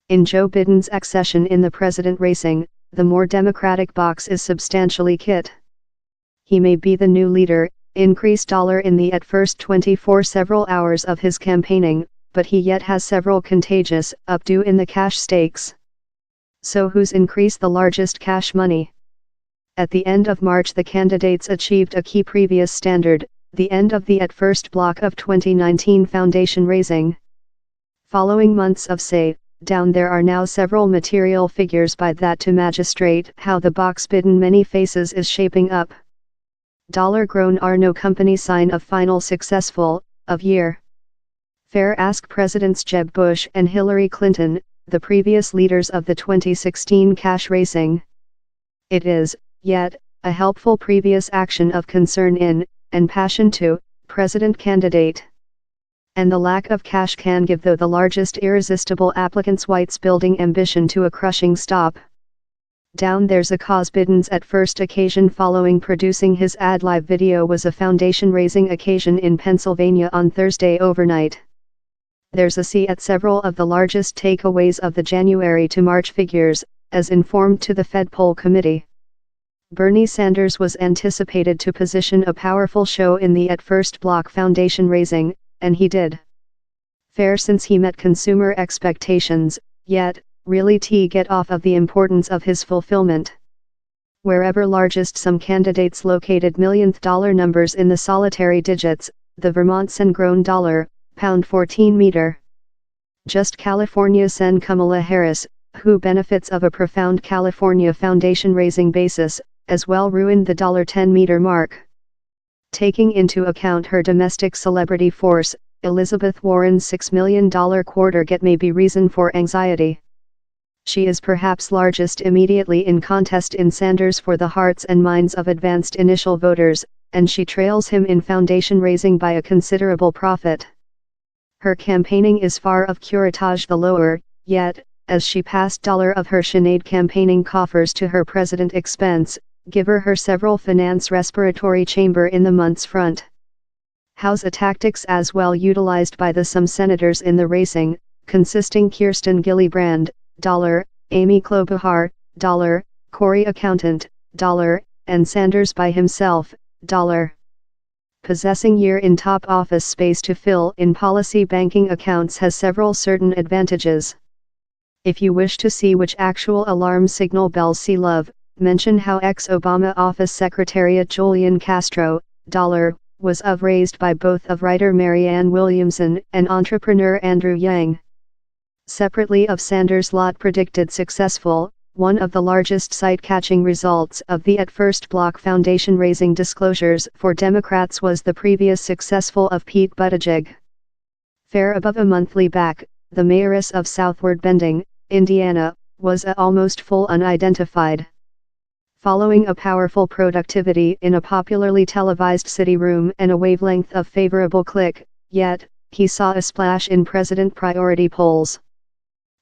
In Joe Biden's accession in the president racing, the more Democratic box is substantially kit. He may be the new leader, increased dollar in the at first 24 several hours of his campaigning, but he yet has several contagious updo in the cash stakes. So who's increased the largest cash money? At the end of March the candidates achieved a key previous standard, the end of the at first block of 2019 foundation raising. Following months of say, down there are now several material figures by that to magistrate how the box Biden many faces is shaping up. Dollar grown are no company sign of final successful, of year. Fair ask Presidents Jeb Bush and Hillary Clinton, the previous leaders of the 2016 cash racing. It is, yet, a helpful previous action of concern in, and passion to, president candidate. And the lack of cash can give though the largest irresistible applicants White's building ambition to a crushing stop. Down there's a cause. Biden's at first occasion following producing his ad live video was a foundation raising occasion in Pennsylvania on Thursday overnight. There's a see at several of the largest takeaways of the January to March figures, as informed to the Fed Poll Committee. Bernie Sanders was anticipated to position a powerful show in the at first block foundation raising, and he did. Fair since he met consumer expectations, yet, really get off of the importance of his fulfillment. Wherever largest some candidates located millionth dollar numbers in the solitary digits, the Vermont Sen grown dollar, pound 14 meter. Just California Sen Kamala Harris, who benefits of a profound California foundation raising basis, as well ruined the $10 meter mark. Taking into account her domestic celebrity force, Elizabeth Warren's $6 million quarter get may be reason for anxiety. She is perhaps largest immediately in contest in Sanders for the hearts and minds of advanced initial voters, and she trails him in foundation raising by a considerable profit. Her campaigning is far of curettage the lower, yet, as she passed dollar of her Sinead campaigning coffers to her president expense, give her several finance respiratory chamber in the month's front. House a tactics as well utilized by the some senators in the racing, consisting Kirsten Gillibrand, dollar, Amy Klobuchar, dollar, Corey Accountant, dollar, and Sanders by himself, dollar. Possessing year in top office space to fill in policy banking accounts has several certain advantages. If you wish to see which actual alarm signal bells see love, mention how ex-Obama office secretariat Julian Castro, dollar, was raised by both of writer Marianne Williamson and entrepreneur Andrew Yang. Separately of Sanders' lot predicted successful, one of the largest sight-catching results of the at first block foundation raising disclosures for Democrats was the previous successful of Pete Buttigieg. Fair above a monthly back, the mayoress of Southward Bending, Indiana, was almost full unidentified. Following a powerful productivity in a popularly televised city room and a wavelength of favorable click, yet, he saw a splash in president priority polls.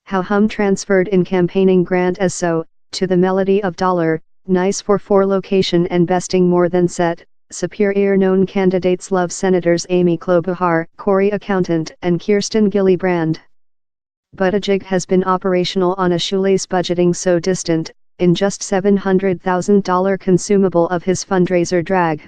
How hum transferred in campaigning grant as so, to the melody of dollar, nice for location and besting more than set, superior known candidates love Senators Amy Klobuchar, Corey Accountant and Kirsten Gillibrand. Buttigieg has been operational on a shoelace budgeting so distant, in just $700,000 consumable of his fundraiser drag.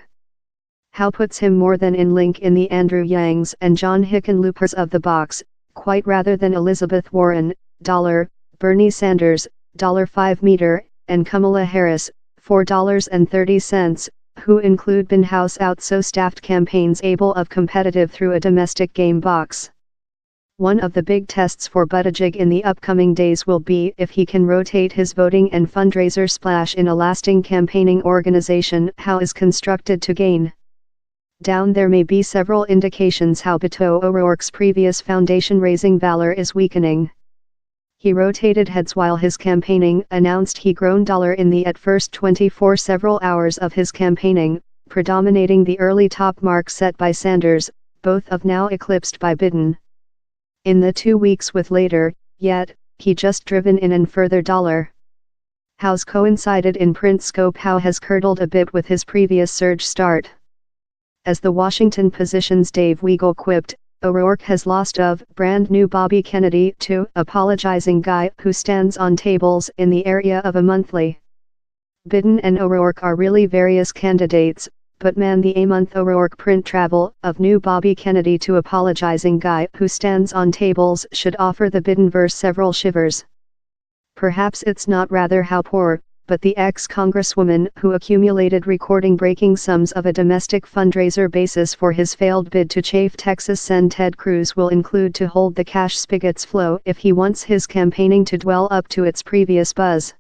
How puts him more than in link in the Andrew Yangs and John Hickenloopers of the box, quite rather than Elizabeth Warren, dollar, Bernie Sanders, $5 meter, and Kamala Harris, $4.30, who include been house out so staffed campaigns able of competitive through a domestic game box. One of the big tests for Buttigieg in the upcoming days will be if he can rotate his voting and fundraiser splash in a lasting campaigning organization how is constructed to gain. Down there may be several indications how Beto O'Rourke's previous foundation raising valor is weakening. He rotated heads while his campaigning announced he grown dollar in the at first 24 several hours of his campaigning, predominating the early top mark set by Sanders, both of now eclipsed by Biden. In the 2 weeks with later, yet, he just driven in and further dollar. How's coincided in print scope how has curdled a bit with his previous surge start. As the Washington Position's Dave Weigel quipped, O'Rourke has lost of brand new Bobby Kennedy to apologizing guy who stands on tables in the area of a monthly. Biden and O'Rourke are really various candidates, but man, the a-month O'Rourke print travel of new Bobby Kennedy to apologizing guy who stands on tables should offer the Bidenverse several shivers. Perhaps it's not rather how poor, but the ex-congresswoman who accumulated recording-breaking sums of a domestic fundraiser basis for his failed bid to chafe Texas Sen. Ted Cruz will include to hold the cash spigots flow if he wants his campaigning to dwell up to its previous buzz.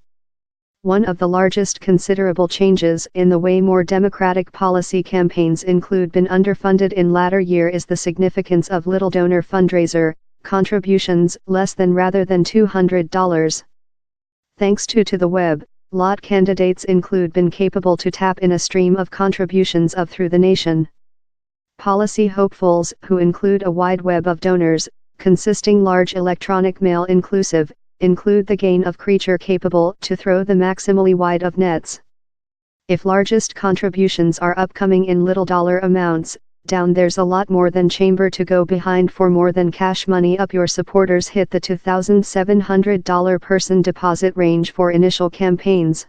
One of the largest considerable changes in the way more Democratic policy campaigns include been underfunded in latter year is the significance of little donor fundraiser contributions less than rather than $200. Thanks to the web, lot candidates include been capable to tap in a stream of contributions of through the nation. Policy hopefuls who include a wide web of donors, consisting large electronic mail inclusive, include the gain of creature capable to throw the maximally wide of nets. If largest contributions are upcoming in little dollar amounts, down there's a lot more than chamber to go behind for more than cash money up. Your supporters hit the $2,700 person deposit range for initial campaigns.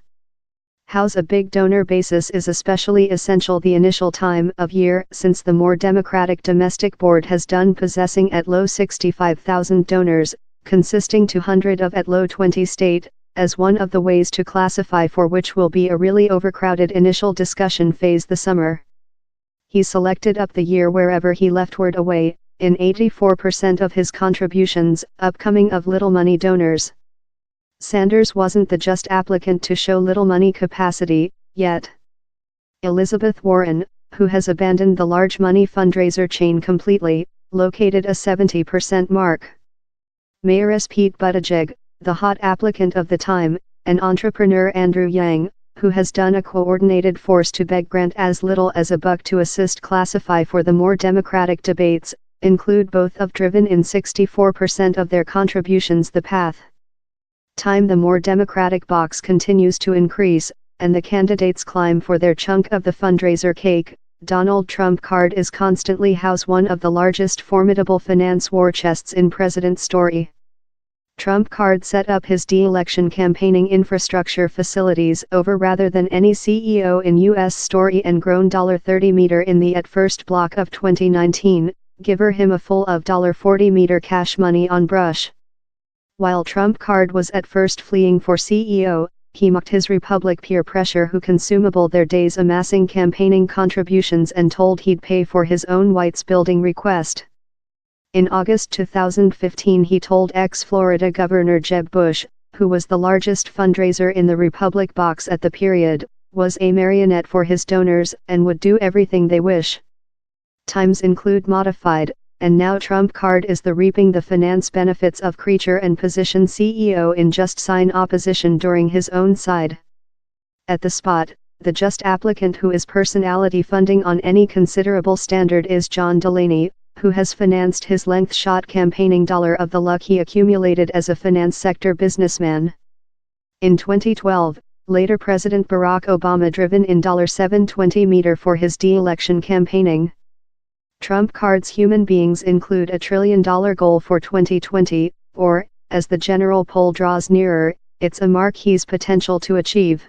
How's a big donor basis is especially essential the initial time of year since the more Democratic domestic board has done possessing at low 65,000 donors, consisting 200 of at low 20 state, as one of the ways to classify for which will be a really overcrowded initial discussion phase the summer. He selected up the year wherever he leftward away, in 84% of his contributions, upcoming of little money donors. Sanders wasn't the just applicant to show little money capacity, yet. Elizabeth Warren, who has abandoned the large money fundraiser chain completely, located a 70% mark. Mayoress Pete Buttigieg, the hot applicant of the time, and entrepreneur Andrew Yang, who has done a coordinated force to beg grant as little as $1 to assist classify for the more Democratic debates, include both of driven in 64% of their contributions the path. Time the more Democratic box continues to increase, and the candidates climb for their chunk of the fundraiser cake. Donald Trump card is constantly house one of the largest formidable finance war chests in president's story. Trump card set up his de-election campaigning infrastructure facilities over rather than any CEO in U.S. story and grown $30 meter in the at first block of 2019, giver him a full of $40 meter cash money on brush. While Trump card was at first fleeing for CEO, he mocked his Republic peer pressure who consumable their days amassing campaigning contributions and told he'd pay for his own White's building request. In August 2015 he told ex-Florida Governor Jeb Bush, who was the largest fundraiser in the Republic box at the period, was a marionette for his donors and would do everything they wish. Times include modified, and now Trump card is the reaping the finance benefits of creature and position CEO in just sign opposition during his own side. At the spot, the just applicant who is personality funding on any considerable standard is John Delaney, who has financed his length shot campaigning dollar of the luck he accumulated as a finance sector businessman. In 2012, later President Barack Obama driven in $720 meter for his de-election campaigning. Trump card's human beings include $1 trillion goal for 2020, or, as the general poll draws nearer, it's a mark he's potential to achieve.